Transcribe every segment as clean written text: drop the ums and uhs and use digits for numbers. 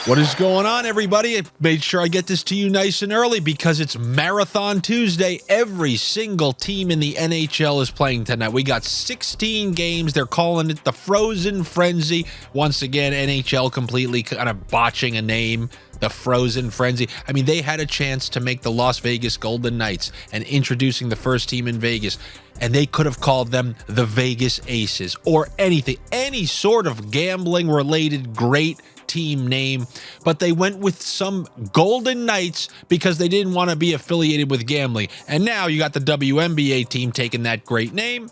What is going on, everybody? I made sure I get this to you nice and early because it's Marathon Tuesday. Every single team in the NHL is playing tonight. We got 16 games. They're calling it the Frozen Frenzy. Once again, NHL completely kind of botching a name, the Frozen Frenzy. I mean, they had a chance to make the Las Vegas Golden Knights and introducing the first team in Vegas, and they could have called them the Vegas Aces or anything, any sort of gambling-related great team name, but they went with some Golden Knights because they didn't want to be affiliated with gambling. And now you got the WNBA team taking that great name,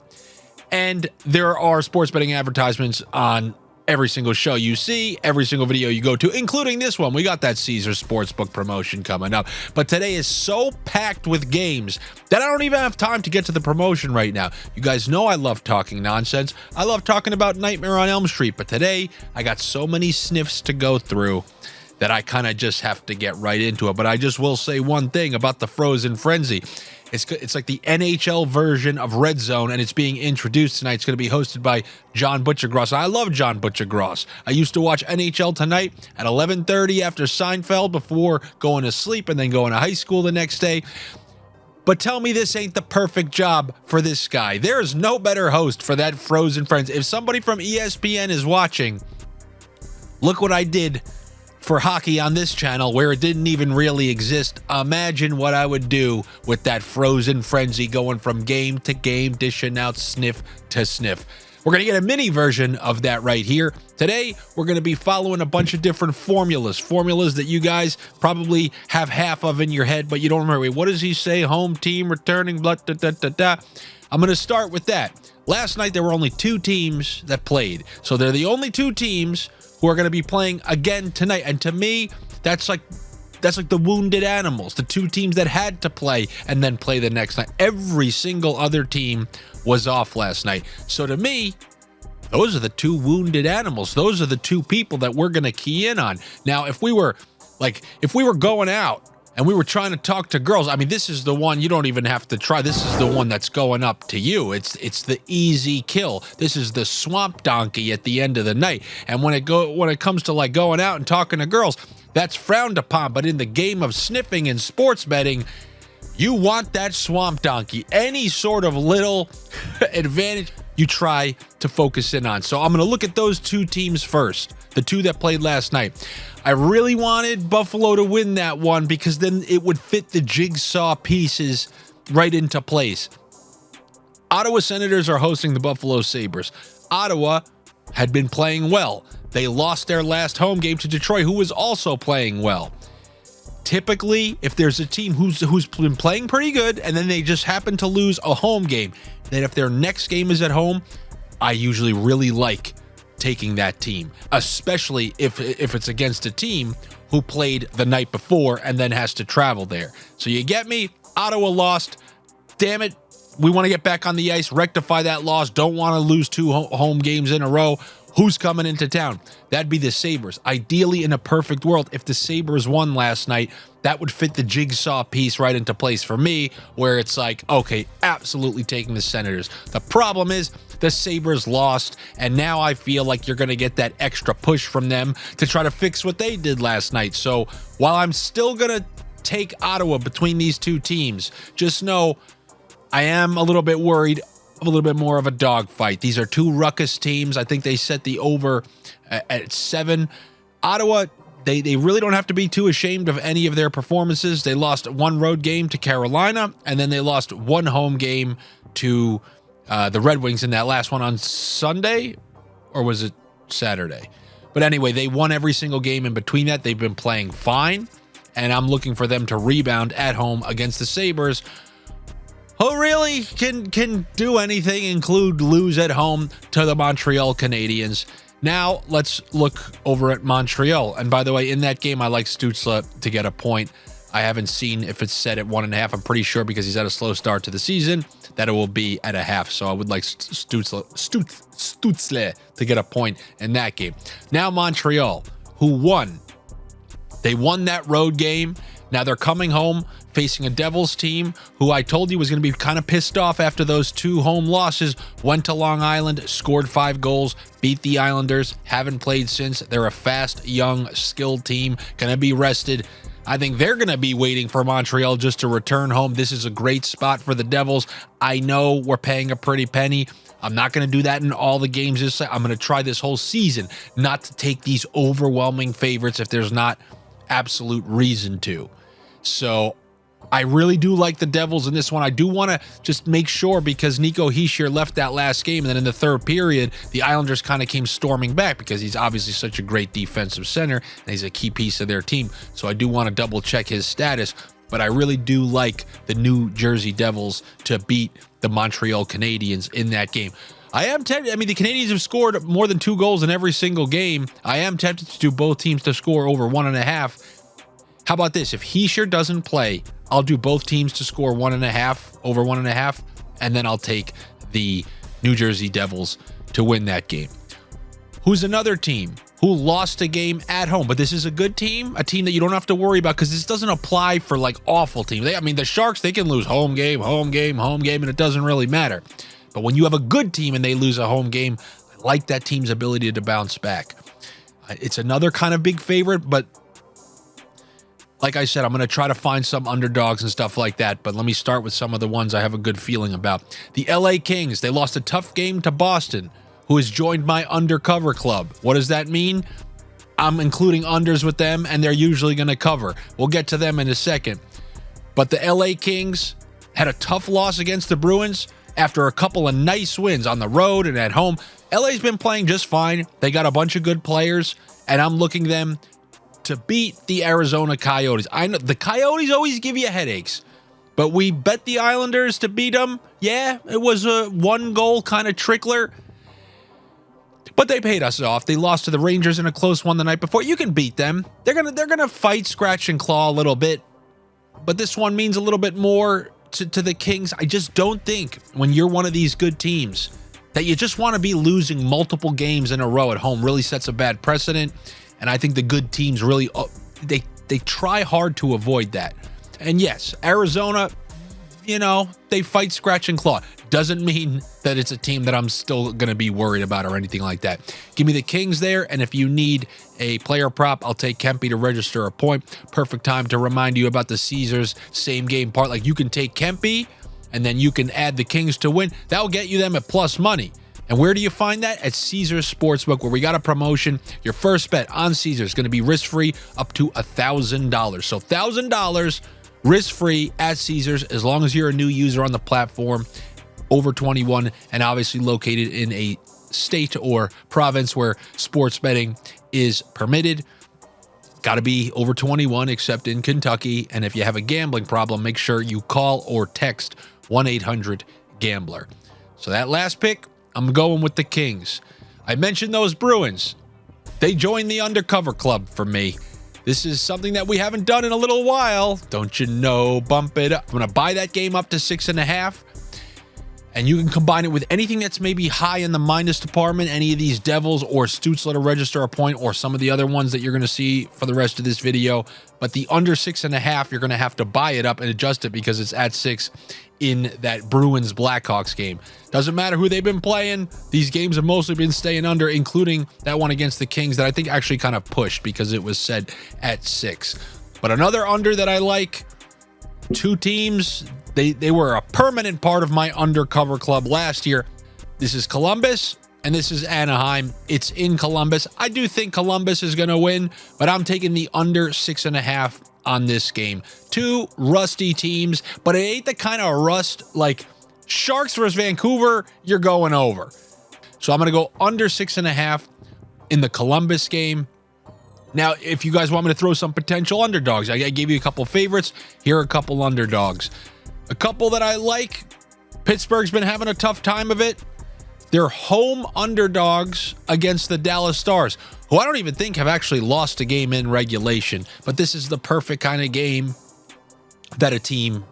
and there are sports betting advertisements on every single show you see, every single video you go to, including this one. We got that Caesars Sportsbook promotion coming up. But today is so packed with games that I don't even have time to get to the promotion right now. You guys know I love talking nonsense. I love talking about Nightmare on Elm Street. But today, I got so many sniffs to go through that I kind of just have to get right into it. But I just will say one thing about the Frozen Frenzy. It's like the NHL version of Red Zone, and it's being introduced tonight. It's going to be hosted by John Butchergross. I love John Butchergross. I used to watch NHL Tonight at 11:30 after Seinfeld before going to sleep and then going to high school the next day. But tell me this ain't the perfect job for this guy. There is no better host for that Frozen Friends. If somebody from ESPN is watching, look what I did for hockey on this channel where it didn't even really exist. Imagine what I would do with that Frozen Frenzy going from game to game, dishing out sniff to sniff. We're going to get a mini version of that right here. Today, we're going to be following a bunch of different formulas that you guys probably have half of in your head, but you don't remember. Wait, what does he say? Home team returning, blah, da, da, da, da. I'm going to start with that. Last night, there were only two teams that played. So they're the only two teams who are going to be playing again tonight. And to me, that's like the wounded animals, the two teams that had to play and then play the next night. Every single other team was off last night. So to me, those are the two wounded animals. Those are the two people that we're going to key in on. Now, if we were going out and we were trying to talk to girls, I mean, this is the one you don't even have to try. This is the one that's going up to you. It's the easy kill. This is the swamp donkey at the end of the night. And when it comes to like going out and talking to girls, that's frowned upon. But in the game of sniffing and sports betting, you want that swamp donkey. Any sort of little advantage you try to focus in on. So I'm going to look at those two teams first, the two that played last night. I really wanted Buffalo to win that one because then it would fit the jigsaw pieces right into place. Ottawa Senators are hosting the Buffalo Sabres. Ottawa had been playing well. They lost their last home game to Detroit, who was also playing well. Typically, if there's a team who's been playing pretty good and then they just happen to lose a home game, then if their next game is at home, I usually really like taking that team, especially if it's against a team who played the night before and then has to travel there. So you get me? Ottawa lost. Damn it. We want to get back on the ice, rectify that loss. Don't want to lose two home games in a row. Who's coming into town? That'd be the Sabres. Ideally, in a perfect world, if the Sabres won last night, that would fit the jigsaw piece right into place for me, where it's like, okay, absolutely taking the Senators. The problem is the Sabres lost, and now I feel like you're going to get that extra push from them to try to fix what they did last night. So while I'm still going to take Ottawa between these two teams, just know I am a little bit worried, a little bit more of a dogfight. These are two ruckus teams. I think they set the over at 7. Ottawa, they really don't have to be too ashamed of any of their performances. They lost one road game to Carolina, and then they lost one home game to the Red Wings in that last one on Sunday, or was it Saturday? But anyway, they won every single game in between that. They've been playing fine, and I'm looking for them to rebound at home against the Sabres, who really can do anything, include lose at home to the Montreal Canadiens. Now, let's look over at Montreal. And by the way, in that game, I like Stützle to get a point. I haven't seen if it's set at 1.5. I'm pretty sure because he's had a slow start to the season that it will be at a half. So I would like Stützle to get a point in that game. Now, Montreal, who won. They won that road game. Now they're coming home facing a Devils team who I told you was going to be kind of pissed off after those 2 home losses. Went to Long Island, scored 5 goals, beat the Islanders, haven't played since. They're a fast, young, skilled team, going to be rested. I think they're going to be waiting for Montreal just to return home. This is a great spot for the Devils. I know we're paying a pretty penny. I'm not going to do that in all the games. I'm going to try this whole season not to take these overwhelming favorites if there's not absolute reason to. So I really do like the Devils in this one. I do want to just make sure, because Nico Hischier left that last game, and then in the third period, the Islanders kind of came storming back because he's obviously such a great defensive center, and he's a key piece of their team. So I do want to double check his status, but I really do like the New Jersey Devils to beat the Montreal Canadiens in that game. I am tempted. I mean, the Canadiens have scored more than 2 goals in every single game. I am tempted to do both teams to score over 1.5. How about this? If Hischier doesn't play, I'll do both teams to score 1.5, over 1.5, and then I'll take the New Jersey Devils to win that game. Who's another team who lost a game at home, but this is a good team, a team that you don't have to worry about, because this doesn't apply for like awful teams. I mean, the Sharks, they can lose home game, and it doesn't really matter. But when you have a good team and they lose a home game, I like that team's ability to bounce back. It's another kind of big favorite, but like I said, I'm going to try to find some underdogs and stuff like that, but let me start with some of the ones I have a good feeling about. The LA Kings, they lost a tough game to Boston, who has joined my undercover club. What does that mean? I'm including unders with them, and they're usually going to cover. We'll get to them in a second. But the LA Kings had a tough loss against the Bruins after a couple of nice wins on the road and at home. LA's been playing just fine. They got a bunch of good players, and I'm looking them to beat the Arizona Coyotes. I know the Coyotes always give you headaches, but we bet the Islanders to beat them. Yeah, it was a 1-goal kind of trickler, but they paid us off. They lost to the Rangers in a close one the night before. You can beat them. They're gonna fight, scratch, and claw a little bit, but this one means a little bit more to the Kings. I just don't think when you're one of these good teams that you just want to be losing multiple games in a row at home. Really sets a bad precedent. And I think the good teams really, they try hard to avoid that. And yes, Arizona, they fight, scratch, and claw. Doesn't mean that it's a team that I'm still going to be worried about or anything like that. Give me the Kings there, and if you need a player prop, I'll take Kempe to register a point. Perfect time to remind you about the Caesars same game part. Like, you can take Kempe, and then you can add the Kings to win. That will get you them at plus money. And where do you find that? At Caesars Sportsbook, where we got a promotion. Your first bet on Caesars is going to be risk-free up to $1,000. So $1,000 risk-free at Caesars, as long as you're a new user on the platform, over 21, and obviously located in a state or province where sports betting is permitted. Got to be over 21, except in Kentucky. And if you have a gambling problem, make sure you call or text 1-800-GAMBLER. So that last pick, I'm going with the Kings. I mentioned those Bruins. They joined the undercover club for me. This is something that we haven't done in a little while. Don't you know? Bump it up. I'm going to buy that game up to 6.5. And you can combine it with anything that's maybe high in the minus department, any of these Devils or Stutzler to register a point, or some of the other ones that you're going to see for the rest of this video. But the under 6.5, you're going to have to buy it up and adjust it because it's at 6 in that Bruins-Blackhawks game. Doesn't matter who they've been playing. These games have mostly been staying under, including that one against the Kings that I think actually kind of pushed because it was set at 6. But another under that I like, 2 teams, they were a permanent part of my undercover club last year. This is Columbus and this is Anaheim. It's in Columbus. I do think Columbus is going to win, but I'm taking the under 6.5 on this game. 2 rusty teams, but it ain't the kind of rust like Sharks versus Vancouver, you're going over. So I'm going to go under 6.5 in the Columbus game. Now, if you guys want me to throw some potential underdogs, I gave you a couple favorites. Here are a couple underdogs. A couple that I like. Pittsburgh's been having a tough time of it. They're home underdogs against the Dallas Stars, who I don't even think have actually lost a game in regulation. But this is the perfect kind of game that a team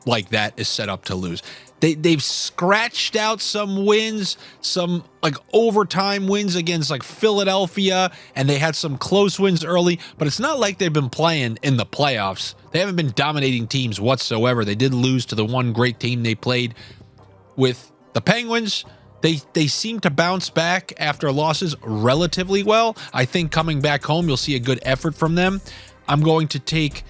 like that is set up to lose. They've scratched out some wins, some like overtime wins against like Philadelphia, and they had some close wins early, but it's not like they've been playing in the playoffs. They haven't been dominating teams whatsoever. They did lose to the one great team they played with, the Penguins. They seem to bounce back after losses relatively well. I think coming back home, you'll see a good effort from them. I'm going to take...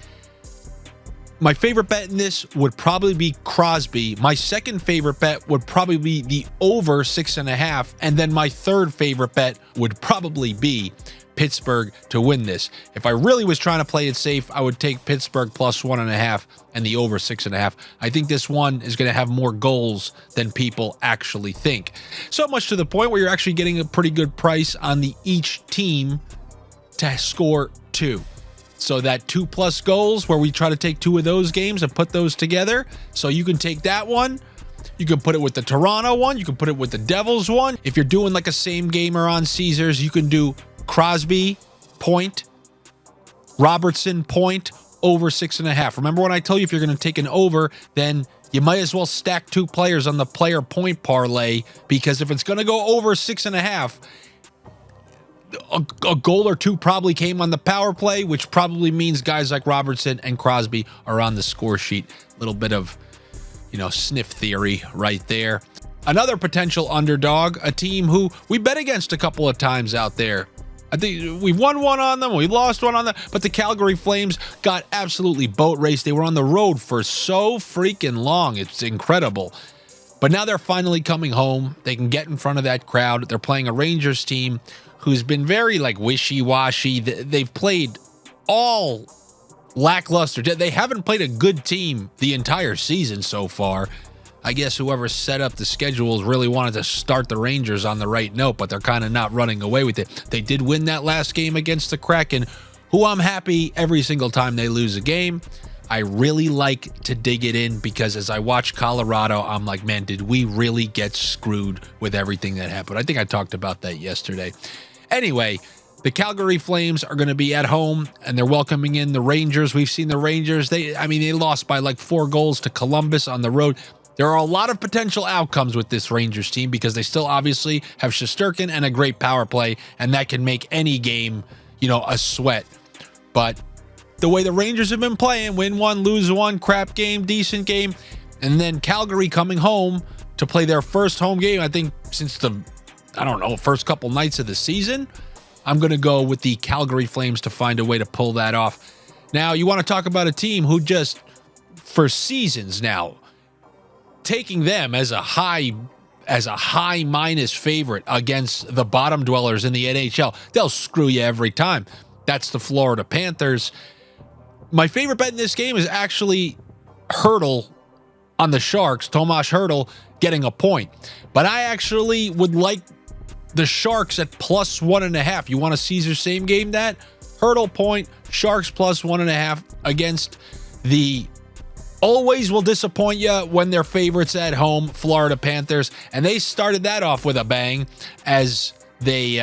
My favorite bet in this would probably be Crosby. My second favorite bet would probably be the over 6.5. And then my third favorite bet would probably be Pittsburgh to win this. If I really was trying to play it safe, I would take Pittsburgh plus 1.5 and the over 6.5. I think this one is going to have more goals than people actually think. So much to the point where you're actually getting a pretty good price on the each team to score 2. So that 2+ goals, where we try to take 2 of those games and put those together. So you can take that one. You can put it with the Toronto one. You can put it with the Devils one. If you're doing like a same gamer on Caesars, you can do Crosby point, Robertson point, over 6.5. Remember when I told you if you're going to take an over, then you might as well stack 2 players on the player point parlay, because if it's going to go over 6.5, a goal or 2 probably came on the power play, which probably means guys like Robertson and Crosby are on the score sheet. A little bit of, sniff theory right there. Another potential underdog, a team who we bet against a couple of times out there. I think we won one on them, we lost one on them, but the Calgary Flames got absolutely boat raced. They were on the road for so freaking long. It's incredible. But now they're finally coming home. They can get in front of that crowd. They're playing a Rangers team who's been very like wishy-washy. They've played all lackluster. They haven't played a good team the entire season so far. I guess whoever set up the schedules really wanted to start the Rangers on the right note, but they're kind of not running away with it. They did win that last game against the Kraken, who I'm happy every single time they lose a game. I really like to dig it in, because as I watch Colorado, I'm like, man, did we really get screwed with everything that happened? I think I talked about that yesterday. Anyway, the Calgary Flames are going to be at home, and they're welcoming in the Rangers. We've seen the Rangers. They lost by like 4 goals to Columbus on the road. There are a lot of potential outcomes with this Rangers team, because they still obviously have Shesterkin and a great power play, and that can make any game, a sweat. But the way the Rangers have been playing, win 1, lose 1, crap game, decent game, and then Calgary coming home to play their first home game, I think, since the first couple nights of the season. I'm going to go with the Calgary Flames to find a way to pull that off. Now, you want to talk about a team who just, for seasons now, taking them as a high minus favorite against the bottom dwellers in the NHL. They'll screw you every time. That's the Florida Panthers. My favorite bet in this game is actually Hertl on the Sharks, Tomas Hertl getting a point. But I actually would like the Sharks at plus 1.5. You want a Caesar same game that? Hertl point, Sharks plus 1.5 against the always will disappoint you when they're favorites at home, Florida Panthers. And they started that off with a bang as they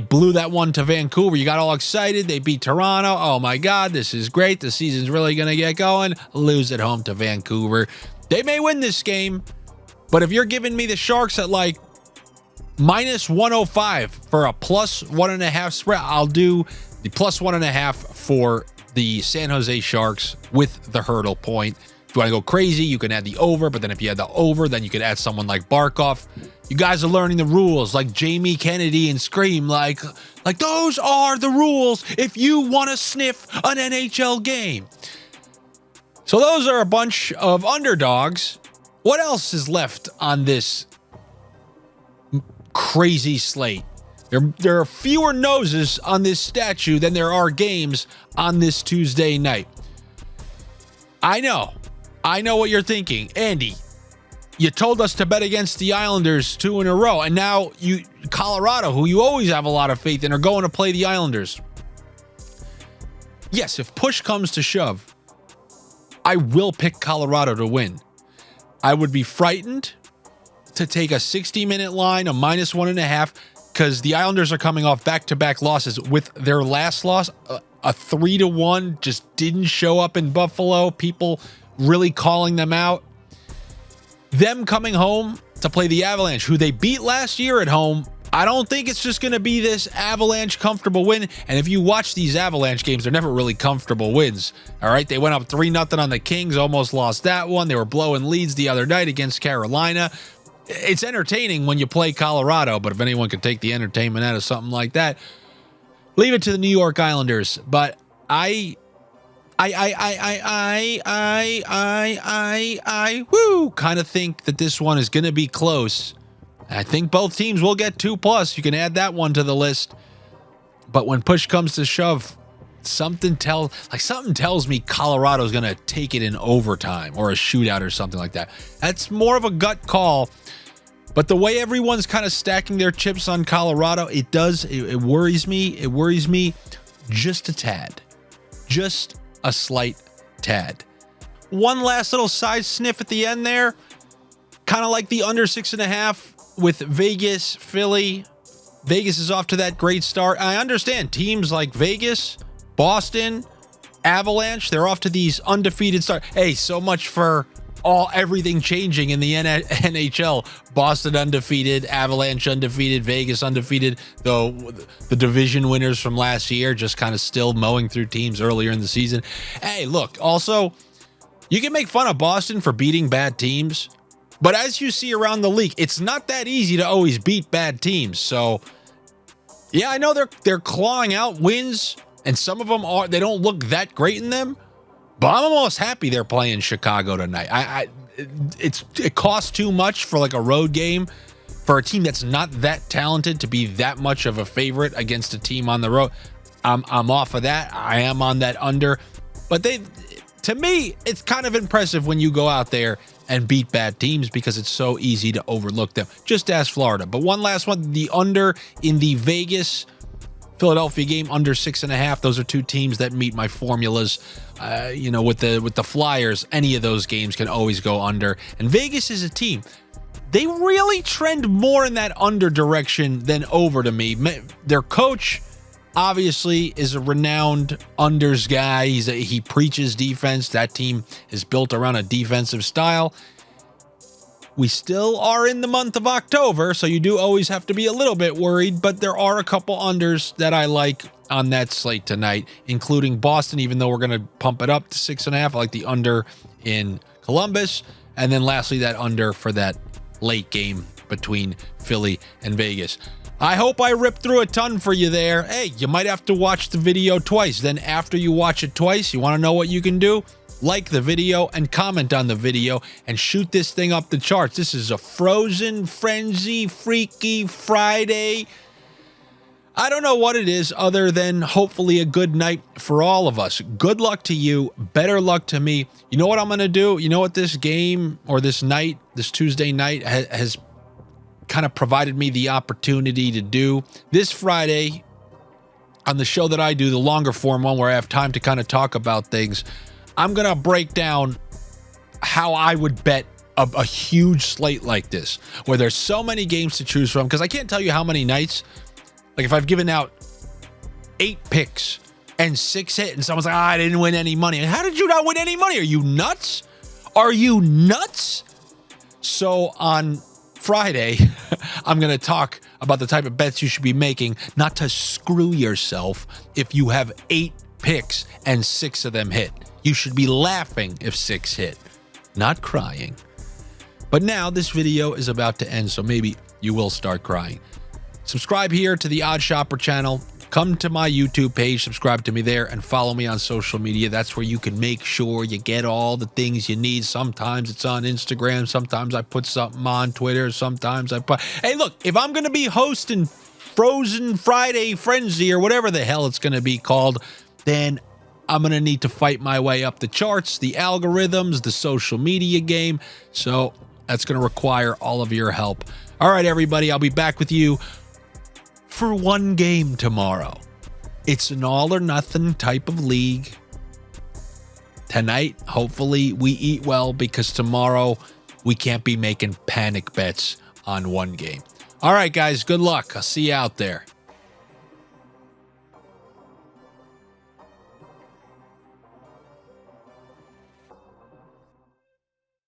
blew that one to Vancouver. You got all excited. They beat Toronto. Oh my God, this is great. The season's really going to get going. Lose at home to Vancouver. They may win this game, but if you're giving me the Sharks at like minus 105 for a plus 1.5 spread, I'll do the plus 1.5 for the San Jose Sharks with the Hertl point. If you want to go crazy, you can add the over, but then if you add the over, then you could add someone like Barkov. You guys are learning the rules like Jamie Kennedy and Scream, like those are the rules if you want to sniff an NHL game. So those are a bunch of underdogs. What else is left on this crazy slate? There are fewer noses on this statue than there are games on this Tuesday night. I know what you're thinking. Andy, you told us to bet against the Islanders 2 in a row, and now Colorado, who you always have a lot of faith in, are going to play the Islanders. Yes, if push comes to shove, I will pick Colorado to win. I would be frightened to take a 60-minute line, a minus 1.5, because the Islanders are coming off back-to-back losses. With their last loss, a 3-1, just didn't show up in Buffalo. People really calling them out. them coming home to play the Avalanche, who they beat last year at home. I don't think it's just going to be this Avalanche comfortable win. And if you watch these Avalanche games, they're never really comfortable wins. All right, they went up 3-0 on the Kings, almost lost that one. They were blowing leads the other night against Carolina. It's entertaining when you play Colorado, but if anyone could take the entertainment out of something like that, leave it to the New York Islanders. But I kind of think that this one is going to be close. I think both teams will get 2+. You can add that one to the list. But when push comes to shove, something tells me Colorado's going to take it in overtime or a shootout or something like that. That's more of a gut call. But the way everyone's kind of stacking their chips on Colorado, it worries me. It worries me just a tad. Just a slight tad. One last little side sniff at the end there. Kind of like the under 6.5 with Vegas, Philly. Vegas is off to that great start. I understand teams like Vegas, Boston, Avalanche, they're off to these undefeated starts. Hey, so much for everything changing in the NHL. Boston undefeated, Avalanche undefeated, Vegas undefeated, though the division winners from last year just kind of still mowing through teams earlier in the season. Hey, look, also, you can make fun of Boston for beating bad teams, but as you see around the league, it's not that easy to always beat bad teams. So, yeah, I know they're clawing out wins, and some of them they don't look that great in them, but I'm almost happy they're playing Chicago tonight. It costs too much for like a road game for a team that's not that talented to be that much of a favorite against a team on the road. I'm off of that. I am on that under, but to me, it's kind of impressive when you go out there and beat bad teams because it's so easy to overlook them. Just ask Florida. But one last one, the under in the Vegas Philadelphia game, under 6.5. Those are two teams that meet my formulas. With the Flyers, any of those games can always go under. And Vegas is a team. They really trend more in that under direction than over to me. Their coach obviously is a renowned unders guy. He preaches defense. That team is built around a defensive style. We still are in the month of October, so you do always have to be a little bit worried, but there are a couple unders that I like on that slate tonight, including Boston, even though we're going to pump it up to 6.5. I like the under in Columbus. And then lastly, that under for that late game between Philly and Vegas. I hope I ripped through a ton for you there. Hey, you might have to watch the video twice. Then after you watch it twice, you want to know what you can do? Like the video and comment on the video and shoot this thing up the charts. This is a frozen, frenzy, freaky Friday. I don't know what it is other than hopefully a good night for all of us. Good luck to you. Better luck to me. You know what I'm going to do? You know what this game or this night, this Tuesday night has kind of provided me the opportunity to do? This Friday on the show that I do, the longer form one where I have time to kind of talk about things, I'm going to break down how I would bet a huge slate like this, where there's so many games to choose from, because I can't tell you how many nights, like if I've given out 8 picks and 6 hit and someone's like, I didn't win any money. How did you not win any money? Are you nuts? Are you nuts? So on Friday, I'm going to talk about the type of bets you should be making, not to screw yourself if you have 8 picks and 6 of them hit. You should be laughing if 6 hit, not crying. But now this video is about to end, so maybe you will start crying. Subscribe here to the Odd Shopper channel. Come to my YouTube page, subscribe to me there, and follow me on social media. That's where you can make sure you get all the things you need. Sometimes it's on Instagram. Sometimes I put something on Twitter. Sometimes I put... Hey, look, if I'm going to be hosting Frozen Friday Frenzy or whatever the hell it's going to be called, then I'm going to need to fight my way up the charts, the algorithms, the social media game. So that's going to require all of your help. All right, everybody, I'll be back with you for one game tomorrow. It's an all or nothing type of league. Tonight, hopefully we eat well, because tomorrow we can't be making panic bets on one game. All right, guys, good luck. I'll see you out there.